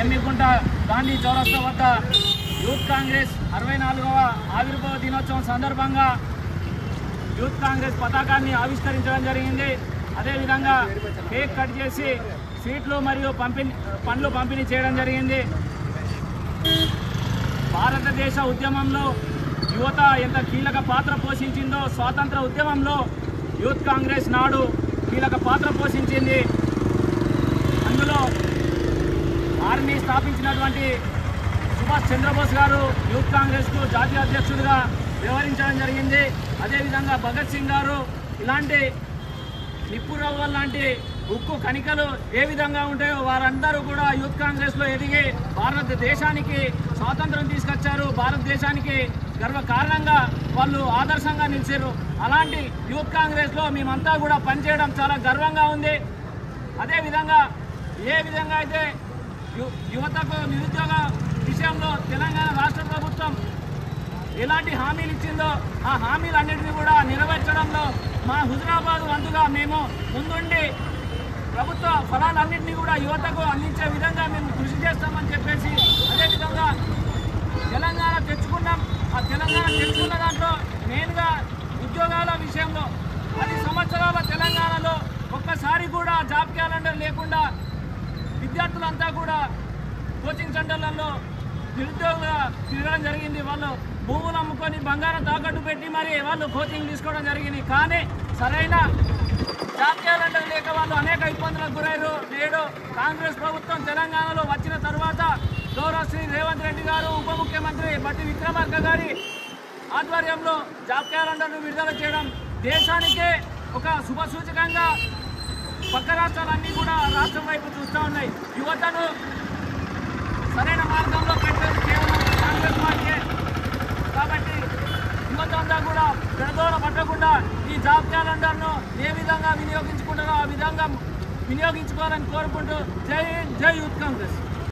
జమ్మికుంట గాంధీ చౌరస్తా వద్ద యూత్ కాంగ్రెస్ 64వ ఆవిర్భావ దినోత్సవం సందర్భంగా యూత్ కాంగ్రెస్ పతాకాన్ని ఆవిష్కరించడం జరిగింది. అదేవిధంగా కేక్ కట్ చేసి స్వీట్లు మరియు పండ్లు పంపిణీ చేయడం జరిగింది. భారతదేశ ఉద్యమంలో యువత ఎంత కీలక పాత్ర పోషించిందో స్వాతంత్ర ఉద్యమంలో యూత్ కాంగ్రెస్ నాడు కీలక పాత్ర పోషించింది. అందులో ఆర్మీ స్థాపించినటువంటి సుభాష్ చంద్రబోస్ గారు యూత్ కాంగ్రెస్కు జాతీయ అధ్యక్షుడిగా వ్యవహరించడం జరిగింది. అదేవిధంగా భగత్ సింగ్ గారు ఇలాంటి నిప్పురవ్వ లాంటి ఉక్కు కణికలు ఏ విధంగా ఉంటాయో వారందరూ కూడా యూత్ కాంగ్రెస్లో ఎదిగి భారతదేశానికి స్వాతంత్రం తీసుకొచ్చారు. భారతదేశానికి గర్వకారణంగా వాళ్ళు ఆదర్శంగా నిలిచారు. అలాంటి యూత్ కాంగ్రెస్లో మేమంతా కూడా పనిచేయడం చాలా గర్వంగా ఉంది. అదేవిధంగా ఏ విధంగా అయితే యువతకు నిరుద్యోగ విషయంలో తెలంగాణ రాష్ట్ర ప్రభుత్వం ఎలాంటి హామీలు ఇచ్చిందో ఆ హామీలన్నింటినీ కూడా నెరవేర్చడంలో మా హుజురాబాద్ వంతుగా మేము ముందుండి ప్రభుత్వ ఫలాలన్నింటినీ కూడా యువతకు అందించే విధంగా మేము కృషి చేస్తామని చెప్పేసి, అదేవిధంగా తెలంగాణ తెచ్చుకున్నాం. ఆ తెలంగాణ తెచ్చుకున్న దాంట్లో మెయిన్గా ఉద్యోగాల విషయంలో 10 సంవత్సరాల తెలంగాణలో ఒక్కసారి కూడా జాబ్ క్యాలెండర్ లేకుండా విద్యార్థులంతా కూడా కోచింగ్ సెంటర్లలో నిరుద్యోగులుగా తిరగడం జరిగింది. వాళ్ళు భూములు అమ్ముకొని బంగారం తాకట్టు పెట్టి మరి వాళ్ళు కోచింగ్ తీసుకోవడం జరిగింది. కానీ సరైన జాబ్ క్యాలెండర్ లేక వాళ్ళు అనేక ఇబ్బందులకు గురయ్యారు. నేడు కాంగ్రెస్ ప్రభుత్వం తెలంగాణలో వచ్చిన తర్వాత గౌరవ శ్రీ రేవంత్ రెడ్డి గారు, ఉప ముఖ్యమంత్రి బట్టి విక్రమార్క గారి ఆధ్వర్యంలో జాబ్ క్యాలెండర్ను విడుదల చేయడం దేశానికే ఒక శుభసూచకంగా పక్క రాష్ట్రాలన్నీ కూడా రాష్ట్రం వైపు చూస్తూ ఉన్నాయి. యువతను సరైన మార్గంలో పెట్టేది కేవలం కాంగ్రెస్ పార్టీ. కాబట్టి యువత అంతా కూడా పెడదోర పట్టకుండా ఈ జాబ్ క్యాలెండర్ను ఏ విధంగా వినియోగించుకుంటారో ఆ విధంగా వినియోగించుకోవాలని కోరుకుంటూ జై యూత్ కాంగ్రెస్.